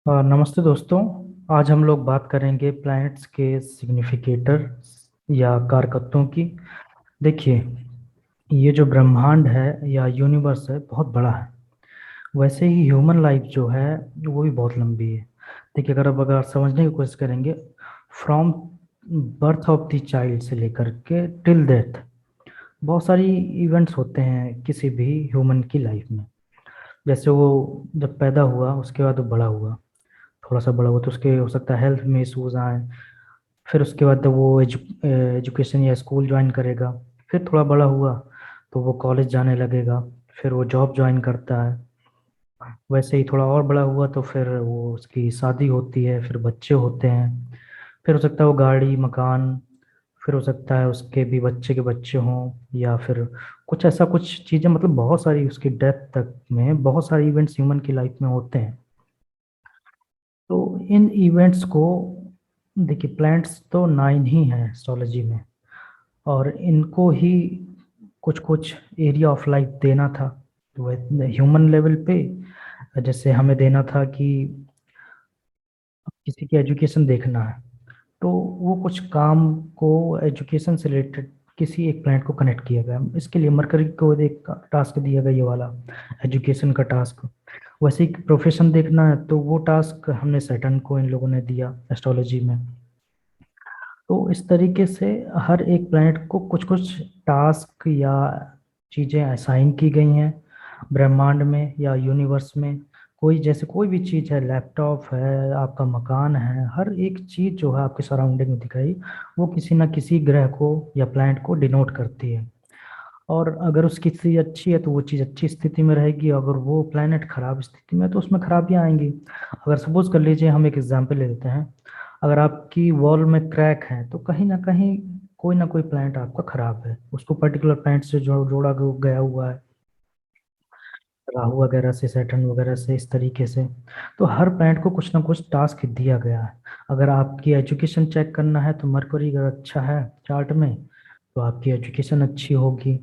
नमस्ते दोस्तों। आज हम लोग बात करेंगे प्लैनेट्स के सिग्निफिकेटर या कारकत्तों की। देखिए, ये जो ब्रह्मांड है या यूनिवर्स है बहुत बड़ा है। वैसे ही ह्यूमन लाइफ जो है वो भी बहुत लंबी है। देखिए, अगर समझने की कोशिश करेंगे, from birth of the child से लेकर के टिल डेथ बहुत सारी इवेंट्स होते हैं किसी भी ह्यूमन की लाइफ में। जैसे वो जब पैदा हुआ उसके बाद वो बड़ा हुआ, थोड़ा सा बड़ा हुआ तो उसके हो सकता है हेल्थ में इशूज आए। फिर उसके बाद वो एजुकेशन या स्कूल ज्वाइन करेगा। फिर थोड़ा बड़ा हुआ तो वो कॉलेज जाने लगेगा। फिर वो जॉब ज्वाइन करता है। वैसे ही थोड़ा और बड़ा हुआ तो फिर वो उसकी शादी होती है, फिर बच्चे होते हैं। फिर हो सकता है वो गाड़ी मकान, फिर हो सकता है उसके भी बच्चे के बच्चे हों, या फिर कुछ ऐसा कुछ चीज़ें, मतलब बहुत सारी उसकी डेथ तक में बहुत सारे इवेंट्स ह्यूमन की लाइफ में होते हैं। तो इन इवेंट्स को देखिए, प्लैनेट्स तो 9 ही हैं एस्ट्रोलॉजी में, और इनको ही कुछ कुछ एरिया ऑफ लाइफ देना था। तो ह्यूमन लेवल पे जैसे हमें देना था कि किसी की एजुकेशन देखना है, तो वो कुछ काम को एजुकेशन से रिलेटेड किसी एक प्लैनेट को कनेक्ट किया गया। इसके लिए मरकरी को एक टास्क दिया गया, ये वाला एजुकेशन का टास्क। वैसे ही प्रोफेशन देखना है तो वो टास्क हमने सैटर्न को इन लोगों ने दिया एस्ट्रोलॉजी में। तो इस तरीके से हर एक प्लैनेट को कुछ कुछ टास्क या चीज़ें असाइन की गई हैं ब्रह्मांड में या यूनिवर्स में। कोई जैसे कोई भी चीज़ है, लैपटॉप है, आपका मकान है, हर एक चीज़ जो है आपके सराउंडिंग में दिखाई, वो किसी ना किसी ग्रह को या प्लैनेट को डिनोट करती है। और अगर उसकी स्थिति अच्छी है तो वो चीज़ अच्छी स्थिति में रहेगी, अगर वो प्लैनेट खराब स्थिति में है तो उसमें खराबियाँ आएंगी। अगर सपोज कर लीजिए, हम एक एग्जांपल ले लेते हैं। अगर आपकी वॉल में क्रैक है तो कहीं ना कोई प्लैनेट आपका खराब है, उसको पर्टिकुलर प्लैनेट से जोड़ा गया हुआ है, राहु वगैरह से, सैटर्न वगैरह से, इस तरीके से। तो हर प्लैनेट को कुछ ना कुछ टास्क दिया गया है। अगर आपकी एजुकेशन चेक करना है तो मरकरी अगर अच्छा है चार्ट में तो आपकी एजुकेशन अच्छी होगी।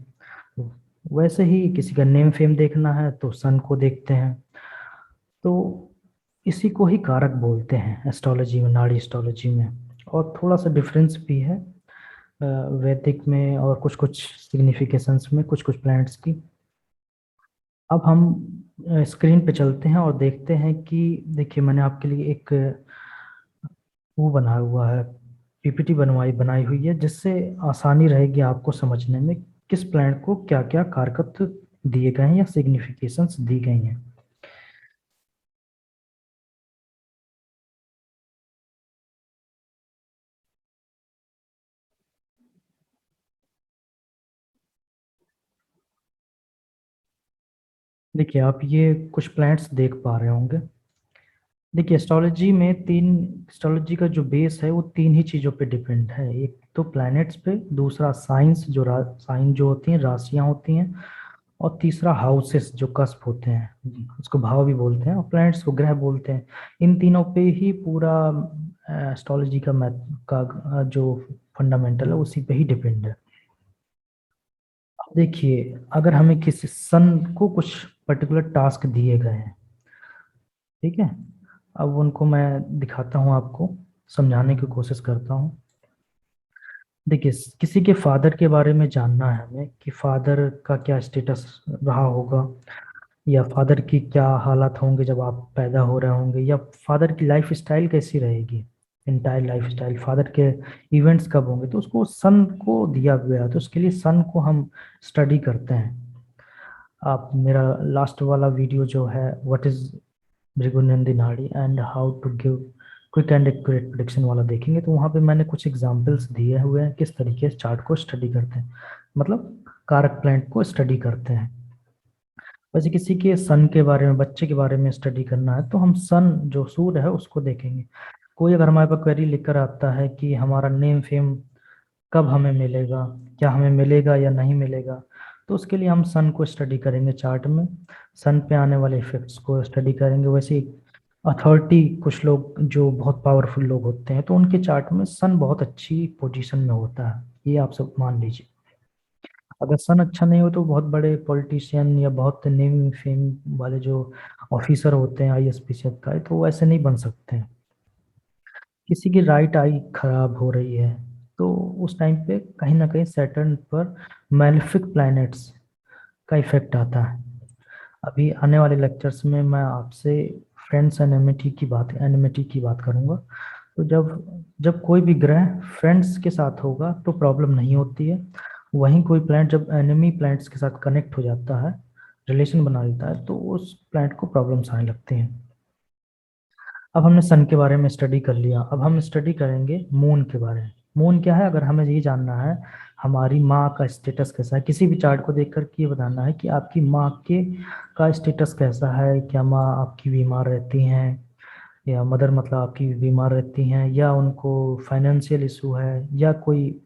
वैसे ही किसी का नेम फेम देखना है तो सन को देखते हैं। तो इसी को ही कारक बोलते हैं एस्ट्रोलॉजी में, नाड़ी एस्ट्रोलॉजी में। और थोड़ा सा डिफरेंस भी है वैदिक में और कुछ कुछ सिग्निफिकेशंस में कुछ कुछ प्लैनेट्स की। अब हम स्क्रीन पे चलते हैं और देखते हैं कि देखिए, मैंने आपके लिए एक वो बनाया हुआ है, पीपीटी बनवाई बनाई हुई है, जिससे आसानी रहेगी आपको समझने में किस प्लैनेट को क्या क्या कारकत्व दिए गए हैं या सिग्निफिकेशंस दी गई हैं। देखिए, आप ये कुछ प्लैनेट्स देख पा रहे होंगे। देखिए, एस्ट्रोलॉजी का जो बेस है वो तीन ही चीज़ों पे डिपेंड है। एक तो प्लैनेट्स पे, दूसरा साइंस साइन जो होती हैं, राशियां होती हैं, और तीसरा हाउसेस जो कस्प होते हैं, उसको भाव भी बोलते हैं, और प्लैनेट्स को ग्रह बोलते हैं। इन तीनों पे ही पूरा एस्ट्रोलॉजी का मैथ का जो फंडामेंटल है उसी पे ही डिपेंड है। अब देखिए, अगर हमें किसी सन को कुछ पर्टिकुलर टास्क दिए गए हैं, ठीक है, अब उनको मैं दिखाता हूँ आपको, समझाने की कोशिश करता हूँ। देखिए, किसी के फादर के बारे में जानना है हमें कि फादर का क्या स्टेटस रहा होगा, या फादर की क्या हालात होंगे जब आप पैदा हो रहे होंगे, या फादर की लाइफ स्टाइल कैसी रहेगी, इंटायर लाइफ स्टाइल, फादर के इवेंट्स कब होंगे, तो उसको सन को दिया गया है, तो उसके लिए सन को हम स्टडी करते हैं। आप मेरा लास्ट वाला वीडियो जो है, what is Bhrigunandi Nadi and how to give quick and accurate prediction वाला देखेंगे, तो वहाँ पे मैंने कुछ एग्जांपल्स दिए हुए हैं किस तरीके से चार्ट को स्टडी करते हैं, मतलब कारक प्लैनेट को स्टडी करते हैं। वैसे किसी के सन के बारे में, बच्चे के बारे में स्टडी करना है तो हम सन जो सूर्य है उसको देखेंगे। कोई अगर हमारे पास क्वेरी लिखकर आता है कि हमारा नेम फेम कब हमें मिलेगा, क्या हमें मिलेगा या नहीं मिलेगा, तो उसके लिए हम सन को स्टडी करेंगे चार्ट में, सन पे आने वाले इफेक्ट्स को स्टडी करेंगे। वैसे अथॉरिटी, कुछ लोग जो बहुत पावरफुल लोग होते हैं तो उनके चार्ट में सन बहुत अच्छी पोजीशन में होता है, ये आप सब मान लीजिए। अगर सन अच्छा नहीं हो तो बहुत बड़े पॉलिटिशियन या बहुत नेम फेम वाले जो ऑफिसर होते हैं ISPCF का, तो वो ऐसे नहीं बन सकते हैं। किसी की राइट आई खराब हो रही है तो उस टाइम पे कहीं ना कहीं सैटर्न पर मैलेफिक प्लैनेट्स का इफेक्ट आता है। अभी आने वाले लेक्चर्स में मैं आपसे फ्रेंड्स एनिमिटी की बात करूंगा। तो जब जब कोई भी ग्रह फ्रेंड्स के साथ होगा तो प्रॉब्लम नहीं होती है। वहीं कोई प्लैनेट जब एनिमी प्लैनेट्स के साथ कनेक्ट हो जाता है, रिलेशन बना लेता है, तो उस प्लैनेट को प्रॉब्लम्स आने लगती हैं। अब हमने सन के बारे में स्टडी कर लिया, अब हम स्टडी करेंगे मून के बारे में। मून क्या है, अगर हमें ये जानना है हमारी माँ का स्टेटस कैसा है, किसी भी चार्ट को देख कर के ये बताना है कि आपकी माँ के का स्टेटस कैसा है, क्या माँ आपकी बीमार रहती हैं, या मदर मतलब आपकी बीमार रहती हैं, या उनको फाइनेंशियल इशू है, या कोई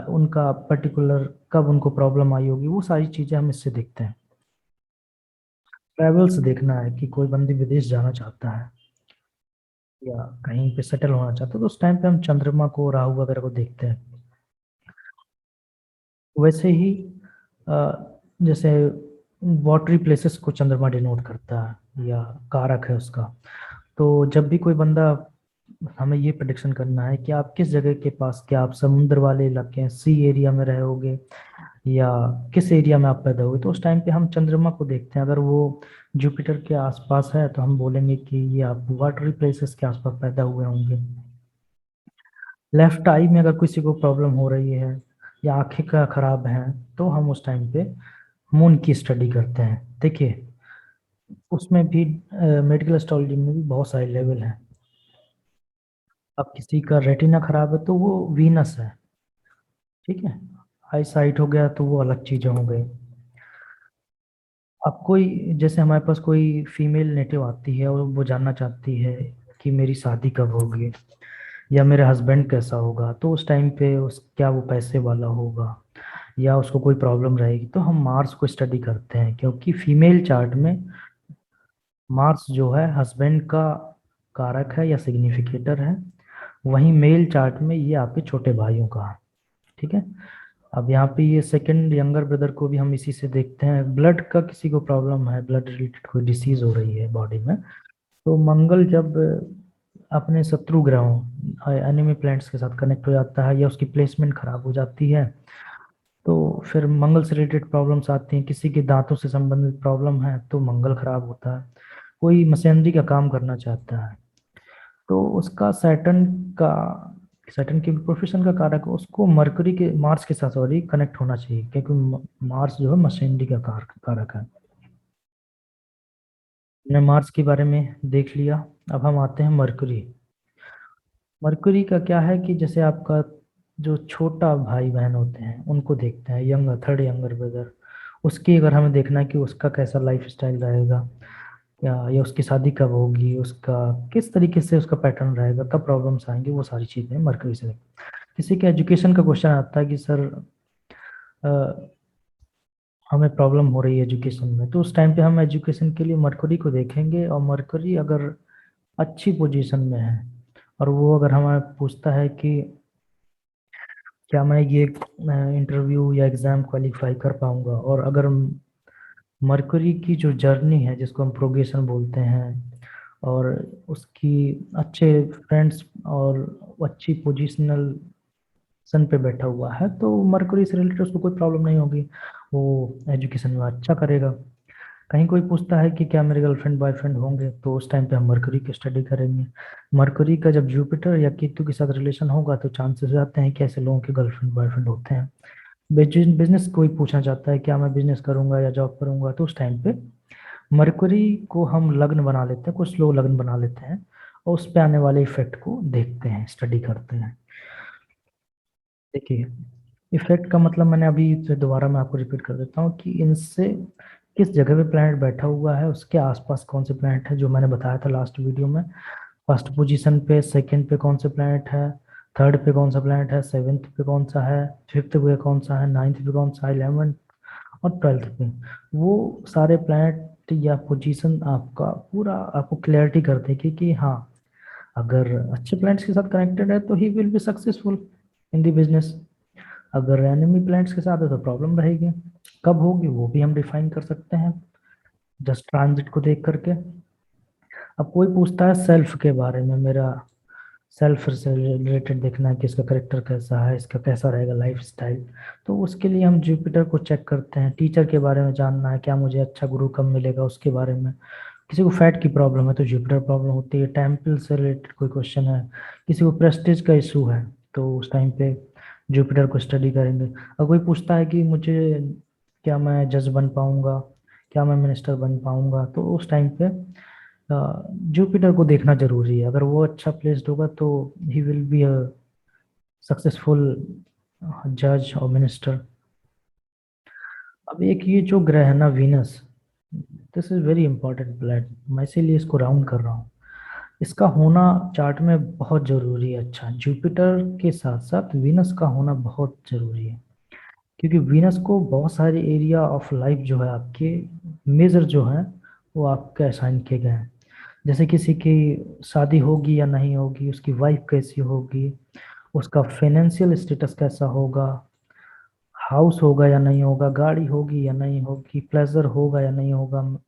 उनका पर्टिकुलर कब उनको प्रॉब्लम आई होगी, वो सारी चीज़ें हम इससे देखते हैं। ट्रैवल्स देखना है कि कोई बंदी विदेश जाना चाहता है या कहीं पे सेटल होना चाहते हो, तो उस टाइम पे हम चंद्रमा को, राहु वगैरह को देखते हैं। वैसे ही जैसे वाटरी प्लेसेस को चंद्रमा डिनोट करता है या कारक है उसका। तो जब भी कोई बंदा, हमें ये प्रेडिक्शन करना है कि आप किस जगह के पास, क्या आप समुद्र वाले इलाके हैं, सी एरिया में रहोगे, या किस एरिया में आप पैदा हुए, तो उस टाइम पे हम चंद्रमा को देखते हैं। अगर वो जुपिटर के आसपास है तो हम बोलेंगे कि ये आप वाटरी प्लेसेस के आसपास पैदा हुए होंगे। लेफ्ट आई में अगर किसी को प्रॉब्लम हो रही है या आंखें का खराब है, तो हम उस टाइम पे मून की स्टडी करते हैं। देखिए, उसमें भी मेडिकल एस्ट्रोलॉजी में भी बहुत सारे लेवल हैं। अब किसी का रेटिना खराब है तो वो वीनस है, ठीक है। आई साइट हो गया तो वो अलग चीजें हो गई। अब कोई, जैसे हमारे पास कोई फीमेल नेटिव आती है और वो जानना चाहती है कि मेरी शादी कब होगी या मेरा हस्बैंड कैसा होगा, तो उस टाइम पे उस क्या वो पैसे वाला होगा या उसको कोई प्रॉब्लम रहेगी, तो हम मार्स को स्टडी करते हैं, क्योंकि फीमेल चार्ट में मार्स जो है हस्बैंड का कारक है या सिग्निफिकेटर है। वहीं मेल चार्ट में ये आपके छोटे भाइयों का है, ठीक है। अब यहाँ पे ये सेकंड यंगर ब्रदर को भी हम इसी से देखते हैं। ब्लड का किसी को प्रॉब्लम है, ब्लड रिलेटेड कोई डिसीज हो रही है बॉडी में, तो मंगल जब अपने शत्रु ग्रहों एनिमी प्लैनेट्स के साथ कनेक्ट हो जाता है या उसकी प्लेसमेंट खराब हो जाती है, तो फिर मंगल से रिलेटेड प्रॉब्लम्स आती हैं। किसी के दांतों से संबंधित प्रॉब्लम है तो मंगल खराब होता है। कोई मशीनरी का काम करना चाहता है तो उसका का सैटर्न की प्रोफेशन का कारक है, उसको मरकरी के, मार्स के साथ सॉरी कनेक्ट होना चाहिए, क्योंकि मार्स जो है मशीनरी का कारक है। हमने मार्स के बारे में देख लिया। अब हम आते हैं मरकरी। मरकरी का क्या है कि जैसे आपका जो छोटा भाई बहन होते हैं उनको देखते हैं, थर्ड यंगर ब्रदर, उसकी अगर हमें देखना है कि उसका कैसा लाइफ स्टाइल रहेगा, या उसकी शादी कब होगी, उसका किस तरीके से उसका पैटर्न रहेगा, कब प्रॉब्लम्स आएंगे, वो सारी चीज़ें मरकरी से। किसी के एजुकेशन का क्वेश्चन आता है कि सर हमें प्रॉब्लम हो रही है एजुकेशन में, तो उस टाइम पे हम एजुकेशन के लिए मरकरी को देखेंगे, और मरकरी अगर अच्छी पोजीशन में है और वो अगर हमें पूछता है कि क्या मैं ये इंटरव्यू या एग्ज़ाम क्वालिफाई कर पाऊंगा, और अगर मरकरी की जो जर्नी है जिसको हम प्रोग्रेशन बोलते हैं, और उसकी अच्छे फ्रेंड्स और अच्छी पोजिशनल सन पे बैठा हुआ है, तो मरकरी से रिलेटेड उसको कोई प्रॉब्लम नहीं होगी, वो एजुकेशन में अच्छा करेगा। कहीं कोई पूछता है कि क्या मेरे गर्लफ्रेंड बॉयफ्रेंड होंगे, तो उस टाइम पे हम मरकरी की स्टडी करेंगे। मरकरी का जब जुपिटर या केतु के साथ रिलेशन होगा तो चांसेस आते हैं कि ऐसे लोगों के गर्लफ्रेंड बॉयफ्रेंड होते हैं। बिजनेस कोई पूछना चाहता है क्या मैं बिजनेस करूंगा या जॉब करूंगा, तो उस टाइम पे मरकरी को हम लग्न बना लेते हैं, कुछ लोग लग्न बना लेते हैं, और उस पे आने वाले इफेक्ट को देखते हैं, स्टडी करते हैं। देखिए, इफेक्ट का मतलब मैंने अभी से दोबारा मैं आपको रिपीट कर देता हूँ कि इनसे किस जगह पे प्लैनेट बैठा हुआ है, उसके आसपास कौन से प्लैनेट है, जो मैंने बताया था लास्ट वीडियो में। फर्स्ट पोजीशन पे, सेकंड पे कौन से प्लैनेट है, थर्ड पे कौन सा प्लैनेट है, सेवेंथ पे कौन सा है, फिफ्थ पे कौन सा है, नाइन्थ पे कौन सा है, 11 और 12th पे। वो सारे प्लैनेट या पोजीशन आपका पूरा आपको क्लैरिटी कर देगी कि हाँ, अगर अच्छे प्लैनेट्स के साथ कनेक्टेड है तो he will be successful in the business. अगर एनिमी प्लैनेट्स के साथ है तो प्रॉब्लम रहेगी। कब होगी वो भी हम डिफाइन कर सकते हैं जस्ट ट्रांजिट को देख करके। अब कोई पूछता है सेल्फ के बारे में, मेरा सेल्फ से रिलेटेड देखना है कि इसका करेक्टर कैसा है, इसका कैसा रहेगा लाइफ स्टाइल। तो उसके लिए हम जुपिटर को चेक करते हैं। टीचर के बारे में जानना है, क्या मुझे अच्छा गुरु कब मिलेगा उसके बारे में। किसी को फैट की प्रॉब्लम है तो जुपिटर प्रॉब्लम होती है। टेम्पल से रिलेटेड कोई क्वेश्चन है, किसी को प्रेस्टीज का इशू है, तो उस टाइम पे जुपिटर को स्टडी करेंगे। और कोई पूछता है कि मुझे, क्या मैं जज बन पाऊंगा, क्या मैं मिनिस्टर बन पाऊंगा, तो उस टाइम पे जुपिटर को देखना जरूरी है। अगर वो अच्छा प्लेस्ड होगा तो he will be a successful जज और मिनिस्टर। अब एक ये जो ग्रह है ना Venus, this is very important planet, मैं इसीलिए इसको राउंड कर रहा हूँ। इसका होना चार्ट में बहुत जरूरी है। अच्छा, जुपिटर के साथ साथ वीनस का होना बहुत जरूरी है, क्योंकि वीनस को बहुत सारे एरिया ऑफ लाइफ जो है आपके मेजर जो है वो आपके असाइन किए गए हैं। जैसे किसी की शादी होगी या नहीं होगी, उसकी वाइफ कैसी होगी, उसका फाइनेंशियल स्टेटस कैसा होगा, हाउस होगा या नहीं होगा, गाड़ी होगी या नहीं होगी, प्लेजर होगा या नहीं होगा।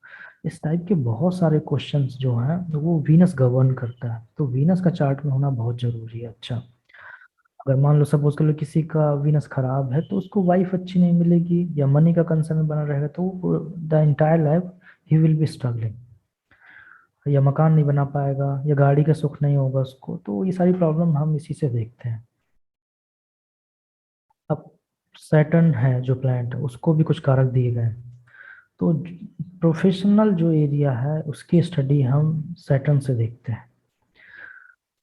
इस टाइप के बहुत सारे क्वेश्चंस जो हैं वो वीनस गवर्न करता है, तो वीनस का चार्ट में होना बहुत जरूरी है। अच्छा, अगर मान लो सपोज कर लो किसी का वीनस खराब है तो उसको वाइफ अच्छी नहीं मिलेगी या मनी का कंसर्न बना रहेगा, तो the entire life he will be struggling, या मकान नहीं बना पाएगा, या गाड़ी का सुख नहीं होगा उसको। तो ये सारी प्रॉब्लम हम इसी से देखते हैं। अब सैटर्न है जो प्लैनेट, उसको भी कुछ कारक दिए गए हैं। तो प्रोफेशनल जो एरिया है उसकी स्टडी हम सैटर्न से देखते हैं।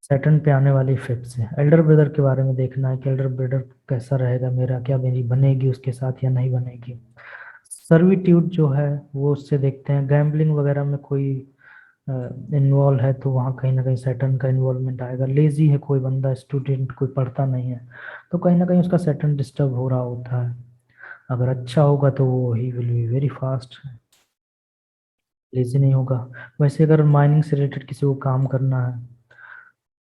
सैटर्न पे आने वाले इफेक्ट्स हैं। एल्डर ब्रदर के बारे में देखना है कि एल्डर ब्रदर कैसा रहेगा मेरा, क्या मेरी बनेगी उसके साथ या नहीं बनेगी। सर्विट्यूड जो है वो उससे देखते हैं। गैम्बलिंग वगैरह में कोई इन्वॉल्व है तो वहाँ कहीं ना कहीं सैटर्न का इन्वॉल्वमेंट आएगा। लेजी है कोई बंदा, स्टूडेंट कोई पढ़ता नहीं है, तो कहीं ना कहीं उसका सैटर्न डिस्टर्ब हो रहा होता है। अगर अच्छा होगा तो वो he will be very fast, lazy नहीं होगा। वैसे अगर माइनिंग से रिलेटेड किसी को काम करना है,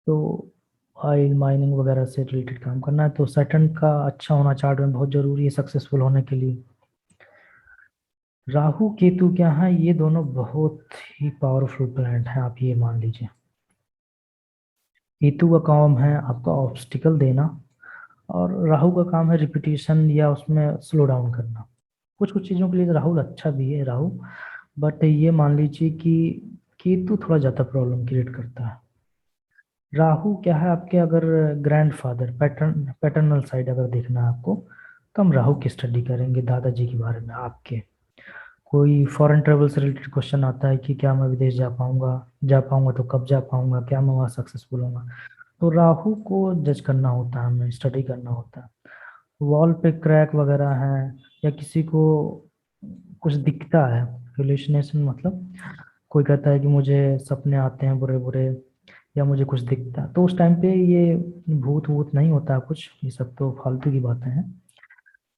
तो ऑयल माइनिंग वगैरह से रिलेटेड काम करना है, तो सैटर्न का अच्छा होना चार्ट में बहुत जरूरी है सक्सेसफुल होने के लिए। राहु केतु क्या है, ये दोनों बहुत ही पावरफुल प्लैनेट हैं, आप ये मान लीजिए। केतु का काम है आपका ऑब्स्टिकल देना, और राहु का काम है रिपीटिशन या उसमें स्लो डाउन करना। कुछ कुछ चीज़ों के लिए तो राहुल अच्छा भी है राहु, बट ये मान लीजिए कि केतु थोड़ा ज़्यादा प्रॉब्लम क्रिएट करता है। राहु क्या है आपके, अगर ग्रैंडफादर पैटर्नल साइड अगर देखना है आपको, तो हम राहु की स्टडी करेंगे, दादाजी के बारे में आपके। कोई फॉरेन ट्रेवल से रिलेटेड क्वेश्चन आता है कि क्या मैं विदेश जा पाऊंगा तो कब जा पाऊंगा, क्या मैं वहाँ सक्सेसफुल होऊंगा, तो राहु को जज करना होता है, हमें स्टडी करना होता है। वॉल पे क्रैक वगैरह है, या किसी को कुछ दिखता है, हेलुसिनेशन मतलब कोई कहता है कि मुझे सपने आते हैं बुरे बुरे, या मुझे कुछ दिखता है, तो उस टाइम पे ये भूत वूत नहीं होता कुछ, ये सब तो फालतू की बातें हैं।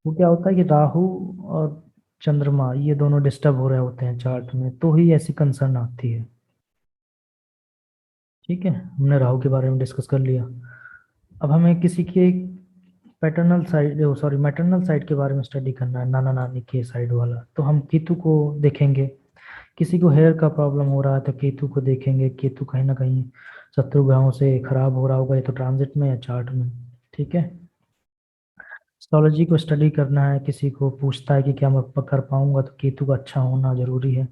वो क्या होता है कि राहु और चंद्रमा ये दोनों डिस्टर्ब हो रहे होते हैं चार्ट में, तो ही ऐसी कंसर्न आती है। ठीक है, हमने राहु के बारे में डिस्कस कर लिया। अब हमें किसी के paternal side, sorry maternal side के बारे में स्टडी करना है, नाना नानी के साइड वाला, तो हम केतु को देखेंगे। किसी को हेयर का प्रॉब्लम हो रहा है तो केतु को देखेंगे। केतु कहीं ना कहीं शत्रु ग्रहों से खराब हो रहा होगा, या तो ट्रांजिट में या चार्ट में। ठीक है, एस्ट्रोलॉजी को स्टडी करना है, किसी को पूछता है कि क्या मैं कर पाऊंगा, तो केतु का अच्छा होना जरूरी है।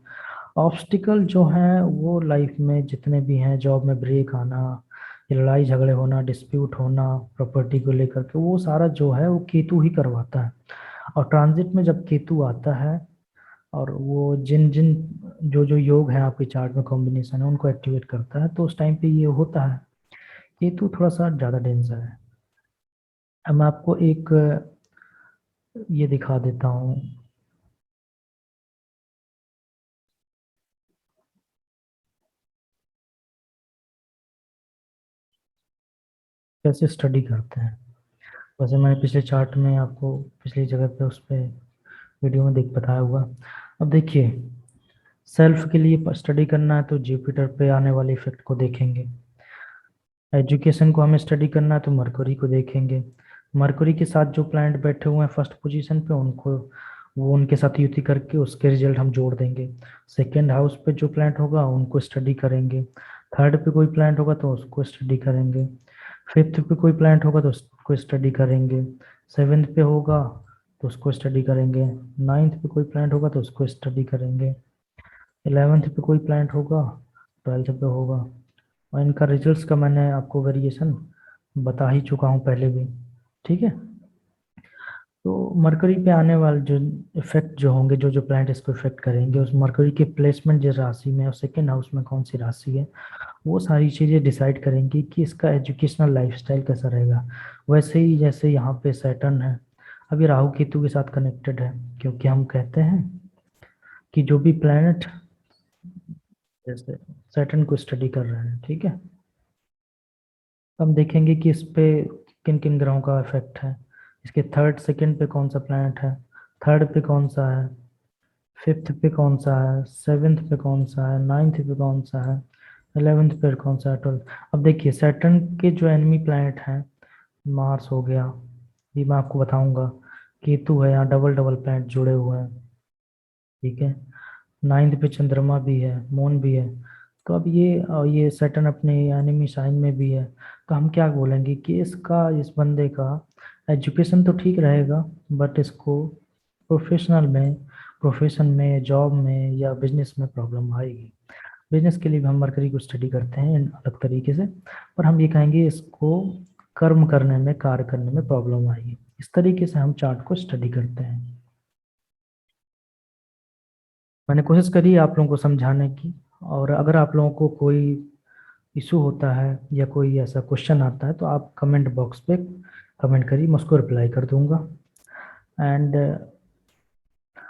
ऑब्स्टिकल जो हैं वो लाइफ में जितने भी हैं, जॉब में ब्रेक आना, या लड़ाई झगड़े होना, डिस्प्यूट होना प्रॉपर्टी को लेकर के, वो सारा जो है वो केतु ही करवाता है। और ट्रांजिट में जब केतु आता है, और वो जिन जिन जो जो योग है आपके चार्ट में कॉम्बिनेशन है उनको एक्टिवेट करता है, तो उस टाइम पे ये होता है। केतु थोड़ा सा ज़्यादा डेंजर है। अब मैं आपको एक ये दिखा देता हूँ कैसे स्टडी करते हैं। वैसे मैंने पिछले चार्ट में आपको पिछली जगह पे उस पर वीडियो में देख बताया हुआ। अब देखिए, सेल्फ के लिए स्टडी करना है तो जुपिटर पे आने वाले इफेक्ट को देखेंगे। एजुकेशन को हमें स्टडी करना है तो मरकरी को देखेंगे। मरकुरी के साथ जो प्लैनेट बैठे हुए हैं फर्स्ट पोजीशन पे, उनको वो उनके साथ युति करके उसके रिजल्ट हम जोड़ देंगे। सेकेंड हाउस पे जो प्लैनेट होगा उनको स्टडी करेंगे। थर्ड पे कोई प्लैनेट होगा तो उसको स्टडी करेंगे। फिफ्थ पे कोई प्लैनेट होगा तो उसको स्टडी करेंगे। सेवेंथ पे होगा तो उसको स्टडी करेंगे। नाइन्थ पे कोई प्लैनेट होगा तो उसको स्टडी करेंगे। 11th पे कोई प्लैनेट होगा, 12th पे होगा। और इनका रिजल्ट्स का मैंने आपको वेरिएशन बता ही चुका हूँ पहले भी। ठीक है। तो मरकरी पे आने वाले जो इफेक्ट जो होंगे, जो जो प्लैनेट इसको इफेक्ट करेंगे, उस मरकरी के प्लेसमेंट जिस राशि में और सेकेंड हाउस में कौन सी राशि है, वो सारी चीज़ें डिसाइड करेंगी कि इसका एजुकेशनल लाइफस्टाइल कैसा रहेगा। वैसे ही जैसे यहाँ पे सैटर्न है, अभी राहु केतु के साथ कनेक्टेड है, क्योंकि हम कहते हैं कि जो भी प्लैनेट जैसे सैटर्न को स्टडी कर रहे हैं, ठीक है, हम देखेंगे कि इस पे किन किन ग्रहों का इफेक्ट है। इसके थर्ड सेकंड पे कौन सा प्लैनेट है, थर्ड पे कौन सा है, फिफ्थ पे कौन सा है, सेवेंथ पे कौन सा है, नाइन्थ पे कौन सा है, 11th पे कौन सा है, 12th। अब देखिए सैटर्न के जो एनिमी प्लैनेट हैं, मार्स हो गया, ये मैं आपको बताऊंगा। केतु है, यहाँ डबल डबल प्लैनेट जुड़े हुए हैं, ठीक है। नाइन्थ पे चंद्रमा भी है, मून भी है। तो अब ये सैटर्न अपने एनिमी साइन में भी है। तो हम क्या बोलेंगे कि इसका, इस बंदे का एजुकेशन तो ठीक रहेगा, बट इसको प्रोफेशनल में, प्रोफेशन में, जॉब में या बिजनेस में प्रॉब्लम आएगी। बिजनेस के लिए भी हम मरकरी को स्टडी करते हैं अलग तरीके से, और हम ये कहेंगे इसको कर्म करने में, कार्य करने में प्रॉब्लम आएगी। इस तरीके से हम चार्ट को स्टडी करते हैं। मैंने कोशिश करी आप लोगों को समझाने की, और अगर आप लोगों को कोई इशू होता है या कोई ऐसा क्वेश्चन आता है तो आप कमेंट बॉक्स पे कमेंट करिए, मैं उसको रिप्लाई कर दूंगा। एंड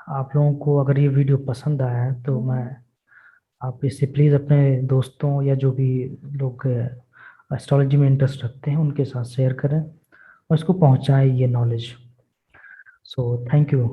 आप लोगों को अगर ये वीडियो पसंद आया है तो मैं, आप इसे प्लीज़ अपने दोस्तों या जो भी लोग एस्ट्रोलॉजी में इंटरेस्ट रखते हैं उनके साथ शेयर करें और इसको पहुंचाएं ये नॉलेज। So thank you.